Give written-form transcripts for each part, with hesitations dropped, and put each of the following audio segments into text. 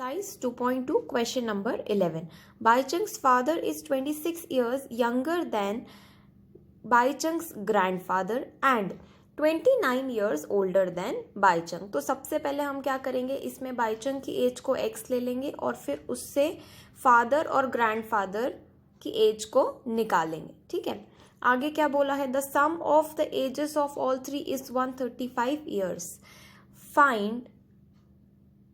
Exercise 2.2 question number 11. Baichung's father is 26 years younger than Baichung's grandfather and 29 years older than Baichung. तो सबसे पहले हम क्या करेंगे, इसमें बाईचंग की एज को x ले लेंगे और फिर उससे फादर और ग्रैंडफादर की एज को निकालेंगे। ठीक है, आगे क्या बोला है, the sum of the ages of all three is 135 years. Find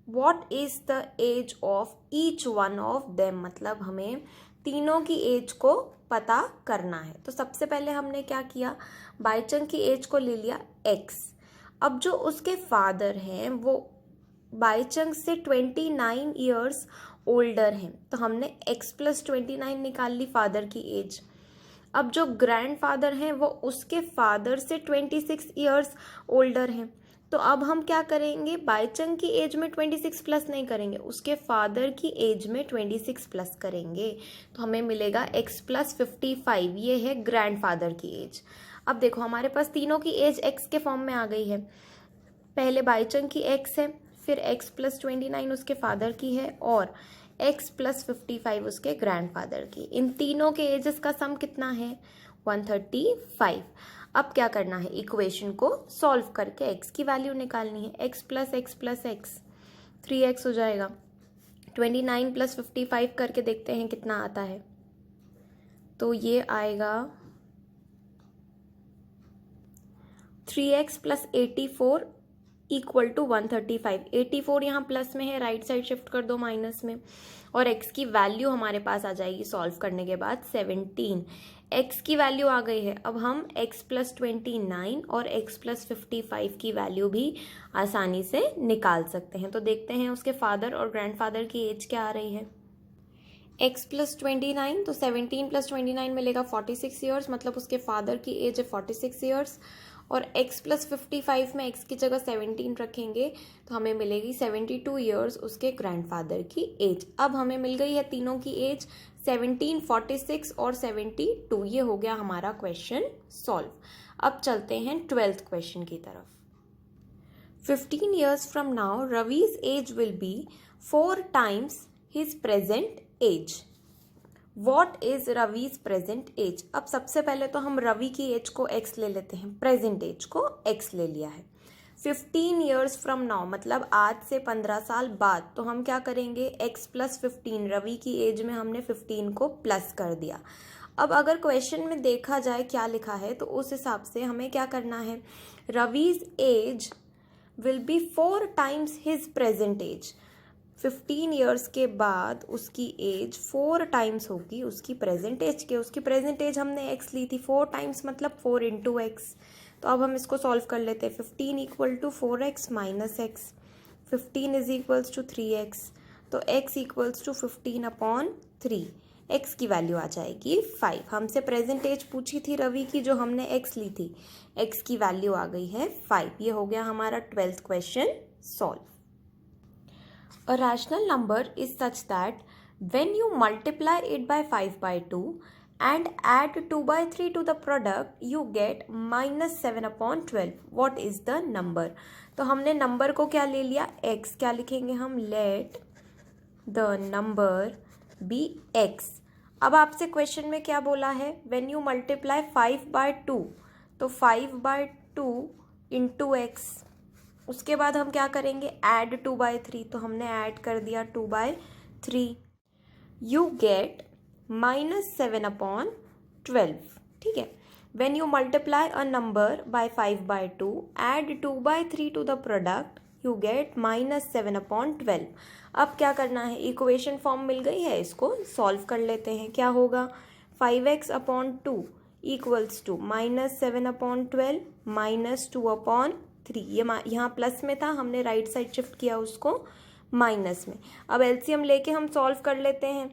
what is the age of each one of them, मतलब हमें तीनों की एज को पता करना है। तो सबसे पहले हमने क्या किया, बाईचंग की एज को ले लिया x। अब जो उसके फादर हैं वो बाईचंग से 29 ईयर्स ओल्डर हैं, तो हमने x प्लस 29 निकाल ली फादर की एज। अब जो ग्रैंडफादर हैं वो उसके फादर से 26 ईयर्स ओल्डर हैं, तो अब हम क्या करेंगे, बाईचंग की एज में 26 प्लस नहीं करेंगे, उसके फादर की एज में 26 प्लस करेंगे। तो हमें मिलेगा x प्लस 55, ये है ग्रैंडफादर की एज। अब देखो हमारे पास तीनों की एज x के फॉर्म में आ गई है। पहले बाईचंग की x है, फिर x प्लस 29 उसके फादर की है और x प्लस 55 उसके ग्रैंडफादर की। इन तीनों के एजेस का सम कितना है, 135। अब क्या करना है, इक्वेशन को सॉल्व करके x की वैल्यू निकालनी है। x प्लस x 3x हो जाएगा। 29 प्लस 55 करके देखते हैं कितना आता है, तो ये आएगा 3x प्लस 84 इक्वल टू 135। 84 यहाँ प्लस में है, राइट साइड शिफ्ट कर दो माइनस में, और x की वैल्यू हमारे पास आ जाएगी सॉल्व करने के बाद 17। x की वैल्यू आ गई है, अब हम x प्लस 29 और x प्लस 55 की वैल्यू भी आसानी से निकाल सकते हैं। तो देखते हैं उसके फादर और ग्रैंडफादर की एज क्या आ रही है। x प्लस 29, तो 17 प्लस 29 मिलेगा 46 ईयर्स, मतलब उसके फादर की एज है 46 ईयर्स। और x प्लस 55 में x की जगह 17 रखेंगे तो हमें मिलेगी 72 ईयर्स उसके ग्रैंडफादर की एज। अब हमें मिल गई है तीनों की एज 17, 46 और 72। ये हो गया हमारा क्वेश्चन सॉल्व। अब चलते हैं 12th क्वेश्चन की तरफ। 15 years from now, Ravi's age will be 4 times his present age. What is Ravi's present age. अब सबसे पहले तो हम रवि की एज को x ले लेते हैं, प्रेजेंट एज को x ले लिया है। 15 years from now मतलब आज से 15 साल बाद, तो हम क्या करेंगे, x प्लस 15, रवि की एज में हमने 15 को प्लस कर दिया। अब अगर क्वेश्चन में देखा जाए क्या लिखा है, तो उस हिसाब से हमें क्या करना है, Ravi's age will be 4 times his present age. 15 years के बाद उसकी एज 4 टाइम्स होगी उसकी प्रेजेंट एज के। उसकी प्रेजेंट एज हमने x ली थी, 4 टाइम्स मतलब 4 इंटू x। तो अब हम इसको सॉल्व कर लेते हैं। 15 equal to 4x minus x, 15 is equals to 3x, तो x equals to 15 upon 3। x की वैल्यू आ जाएगी 5। हमसे प्रेजेंट एज पूछी थी रवि की, जो हमने x ली थी, x की वैल्यू आ गई है 5। ये हो गया हमारा 12th question solve. A rational number is such that when you multiply it by 5/2 and add 2/3 to the product, you get -7/12. What is the number? तो हमने नंबर को क्या ले लिया, x। क्या लिखेंगे हम, let the number be x। अब आपसे क्वेश्चन में क्या बोला है, when you multiply 5/2, तो 5/2 इंटू x। उसके बाद हम क्या करेंगे, ऐड 2/3, तो हमने ऐड कर दिया 2/3। You get -7/12। ठीक है, when you multiply a number by 5/2, add 2/3 to the product, you get -7/12। अब क्या करना है, इक्वेशन फॉर्म मिल गई है, इसको सॉल्व कर लेते हैं। क्या होगा, 5x/2 इक्वल्स टू -7/12 -2/3। ये यहाँ प्लस में था, हमने राइट साइड शिफ्ट किया उसको माइनस में। अब एलसीएम लेके हम सॉल्व कर लेते हैं।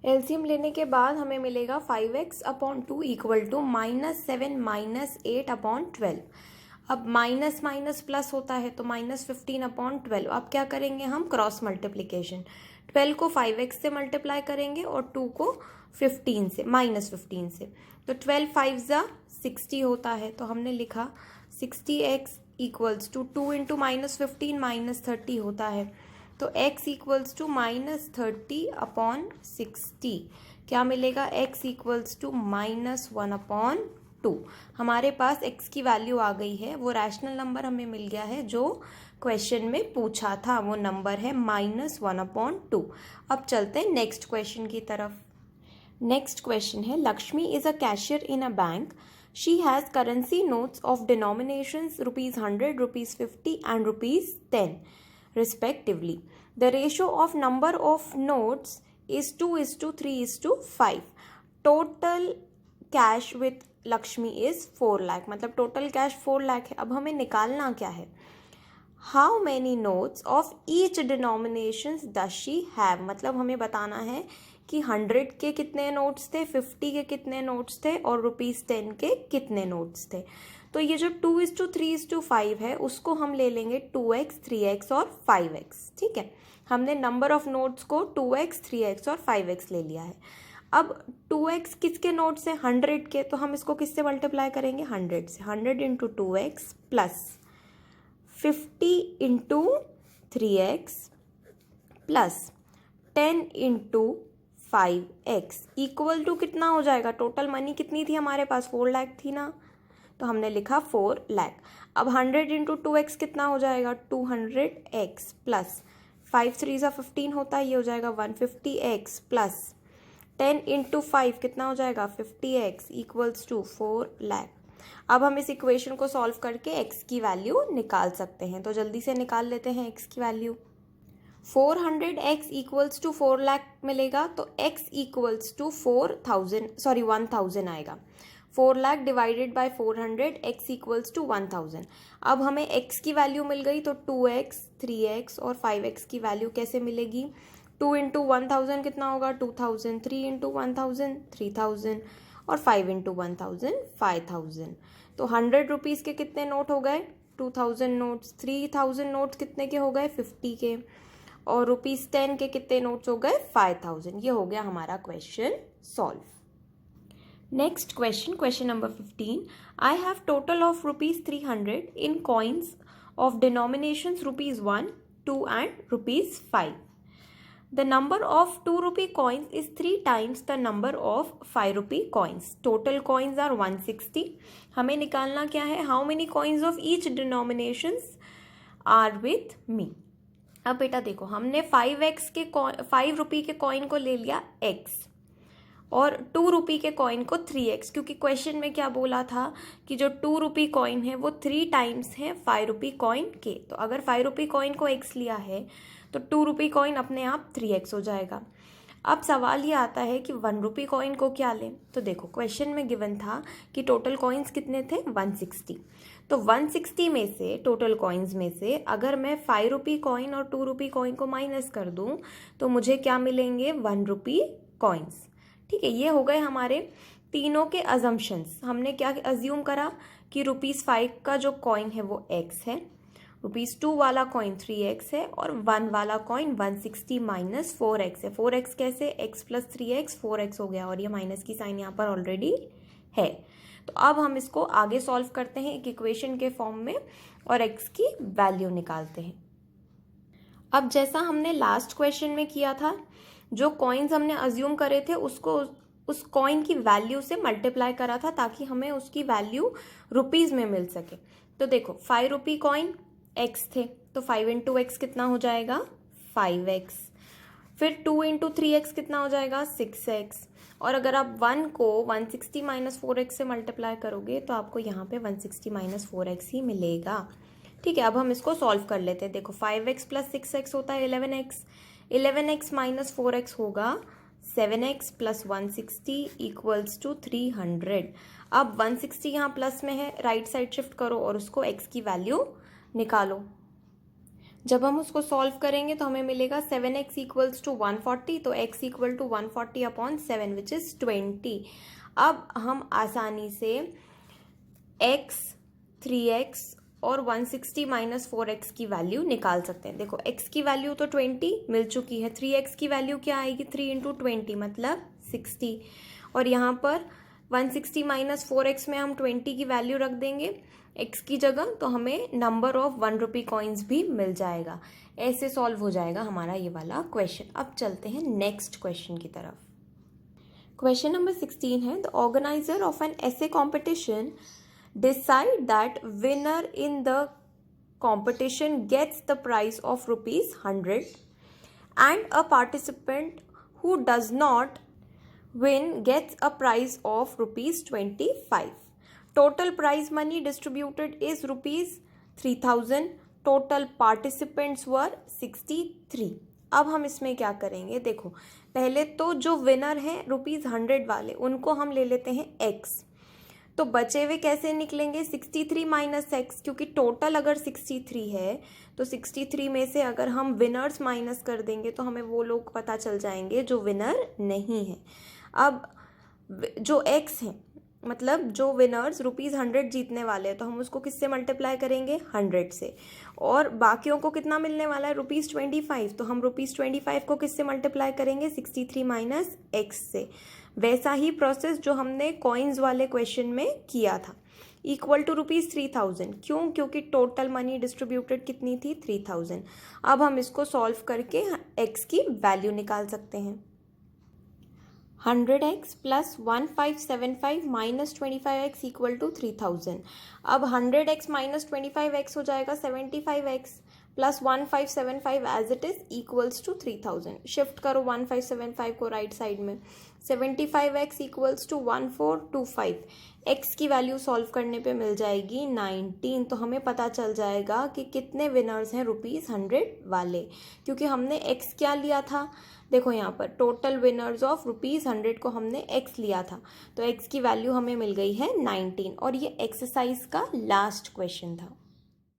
एलसीएम लेने के बाद हमें मिलेगा 5x/2 इक्वल टू -7 -8/12। अब माइनस माइनस प्लस होता है, तो -15/12। अब क्या करेंगे हम, क्रॉस मल्टीप्लीकेशन। 12 को 5x से मल्टीप्लाई करेंगे और 2 को 15 से, -15 से। तो 12 5 × 60 होता है, तो हमने लिखा 60x इक्वल्स टू 2 इंटू -15 -30 होता है, तो x इक्वल्स टू -30 अपॉन 60 क्या मिलेगा, x इक्वल्स टू -1/2। हमारे पास x की वैल्यू आ गई है, वो रैशनल नंबर हमें मिल गया है जो क्वेश्चन में पूछा था, वो नंबर है -1/2। अब चलते हैं नेक्स्ट क्वेश्चन की तरफ। नेक्स्ट क्वेश्चन है, Lakshmi is a cashier in a bank. She has currency notes of denominations ₹100, ₹50 and ₹10 respectively. The ratio of number of notes is 2:3:5. Total cash with Lakshmi is 4 lakh. मतलब total cash 4 lakh है. अब हमें निकालना क्या है, How many notes of each denominations does she have? मतलब हमें बताना है कि 100 के कितने नोट्स थे, 50 के कितने नोट्स थे और ₹10 के कितने नोट्स थे। तो ये जो 2:3:5 है उसको हम ले लेंगे 2x, 3x और 5x। ठीक है, हमने नंबर ऑफ नोट्स को 2x, 3x और 5x ले लिया है। अब 2x किसके नोट्स है, 100 के, तो हम इसको किससे मल्टीप्लाई करेंगे, 100 से। 100 into 2x plus 50 into 3x plus 10 into 5x equal to कितना हो जाएगा, टोटल मनी कितनी थी हमारे पास, 4 लाख थी ना, तो हमने लिखा 4 लाख। अब 100 इंटू 2x कितना हो जाएगा, 200x प्लस 5 3 सा 15 होता है, ये हो जाएगा 150x प्लस 10 इंटू 5 कितना हो जाएगा, 50x इक्वल्स टू 4 लाख। अब हम इस इक्वेशन को सॉल्व करके x की वैल्यू निकाल सकते हैं, तो जल्दी से निकाल लेते हैं x की value. 400x equals to 4 lakh मिलेगा, तो x इक्वल्स टू 1000 आएगा। 4 lakh divided by 400, x equals to 1000। अब हमें x की वैल्यू मिल गई, तो 2x, 3x और 5x की वैल्यू कैसे मिलेगी, 2 इंटू 1000 कितना होगा, 2000, 3 इंटू 1000 3000 और 5 इंटू 1000 5000। तो 100 रुपीज़ के कितने नोट हो गए, 2000 नोट्स, 3000 नोट्स कितने के हो गए, 50 के, और ₹10 के कितने नोट्स हो गए, 5000। ये हो गया हमारा question solve. Next question, question number 15, I have total of ₹300 in coins of denominations ₹1, 2 and ₹5. The number of 2 rupee coins is 3 times the number of 5 rupee coins. Total coins are 160. हमें निकालना क्या है, how many coins of each denominations are with me. अब बेटा देखो, हमने 5 रुपये के कॉइन को ले लिया x और 2 रुपये के कॉइन को 3x, क्योंकि क्वेश्चन में क्या बोला था कि जो 2 रुपये कॉइन है वो 3 टाइम्स है 5 रुपये कॉइन के। तो अगर 5 रुपये कॉइन को x लिया है तो 2 रुपये कॉइन अपने आप 3x हो जाएगा। अब सवाल ये आता है कि 1 रुपये कॉइन को क्या लें, तो देखो क्वेश्चन में गिवन था कि टोटल कॉइन्स कितने थे, 160। तो 160 में से, टोटल कॉइन्स में से अगर मैं 5 रुपये कॉइन और 2 रुपये कॉइन को माइनस कर दूं तो मुझे क्या मिलेंगे, 1 रुपये कॉइन्स। ठीक है, ये हो गए हमारे तीनों के अजम्पशंस। हमने क्या अज्यूम करा कि ₹5 का जो कॉइन है वो x है, ₹2 वाला कॉइन 3x है और 1 वाला कॉइन 160 माइनस 4x है। 4x कैसे, x प्लस 3x 4x हो गया और ये माइनस की साइन यहाँ पर ऑलरेडी है। तो अब हम इसको आगे सॉल्व करते हैं एक इक्वेशन के फॉर्म में और x की वैल्यू निकालते हैं। अब जैसा हमने लास्ट क्वेश्चन में किया था, जो कॉइन्स हमने अज्यूम करे थे उसको उस कॉइन की वैल्यू से मल्टीप्लाई करा था ताकि हमें उसकी वैल्यू रुपीज़ में मिल सके। तो देखो 5 रुपये कॉइन x थे, तो 5 इंटू एक्स कितना हो जाएगा, 5x। फिर 2 इंटू 3x कितना हो जाएगा, 6x। और अगर आप 1 को 160 माइनस 4x से मल्टीप्लाई करोगे तो आपको यहाँ पे 160 माइनस 4x ही मिलेगा। ठीक है, अब हम इसको सॉल्व कर लेते हैं। देखो 5x प्लस 6x होता है 11x, 11x माइनस 4x होगा 7x प्लस 160 इक्वल्स टू 300। अब 160 यहाँ प्लस में है, राइट साइड शिफ्ट करो और उसको x की वैल्यू निकालो। जब हम उसको सॉल्व करेंगे तो हमें मिलेगा 7x इक्वल्स टू 140, तो x equal to 140 upon 7 which is 20। अब हम आसानी से x, 3x और 160 माइनस 4x की वैल्यू निकाल सकते हैं। देखो x की वैल्यू तो 20 मिल चुकी है, 3x की वैल्यू क्या आएगी, 3 इंटू 20 मतलब 60, और यहाँ पर 160 माइनस 4x में हम 20 की वैल्यू रख देंगे x की जगह, तो हमें नंबर ऑफ 1 रुपी कॉइन्स भी मिल जाएगा। ऐसे सॉल्व हो जाएगा हमारा ये वाला क्वेश्चन। अब चलते हैं नेक्स्ट क्वेश्चन की तरफ। क्वेश्चन नंबर 16 है, द ऑर्गेनाइजर ऑफ एन ऐसे competition decide that winner in the competition gets the prize of ₹100 and a participant who does not win gets a prize of ₹25. Total prize money distributed is ₹3,000. Total participants were 63. अब हम इसमें क्या करेंगे, देखो पहले तो जो विनर हैं ₹100 वाले उनको हम ले लेते हैं x, तो बचे हुए कैसे निकलेंगे 63 माइनस x, क्योंकि टोटल अगर 63 है तो 63 में से अगर हम विनर्स माइनस कर देंगे तो हमें वो लोग पता चल जाएंगे जो विनर नहीं है। अब जो x है मतलब जो विनर्स ₹100 जीतने वाले हैं तो हम उसको किससे मल्टीप्लाई करेंगे 100 से, और बाकियों को कितना मिलने वाला है ₹25, तो हम ₹25 को किससे मल्टीप्लाई करेंगे 63 माइनस x से। वैसा ही प्रोसेस जो हमने कॉइन्स वाले क्वेश्चन में किया था, इक्वल टू ₹3000। क्यों? क्योंकि टोटल मनी डिस्ट्रीब्यूटेड कितनी थी 3000। अब हम इसको सॉल्व करके x की वैल्यू निकाल सकते हैं। 100x plus 1575 minus 25x equal to 3000। अब 100x माइनस 25x हो जाएगा 75x plus 1575 as it is equals to 3000। Shift करो 1575 को राइट साइड में, 75x इक्वल्स टू 1425। x की वैल्यू सॉल्व करने पे मिल जाएगी 19। तो हमें पता चल जाएगा कि कितने विनर्स हैं ₹100 वाले, क्योंकि हमने x क्या लिया था, देखो यहाँ पर टोटल विनर्स ऑफ ₹100 को हमने x लिया था, तो x की वैल्यू हमें मिल गई है 19। और ये एक्सरसाइज का लास्ट क्वेश्चन था।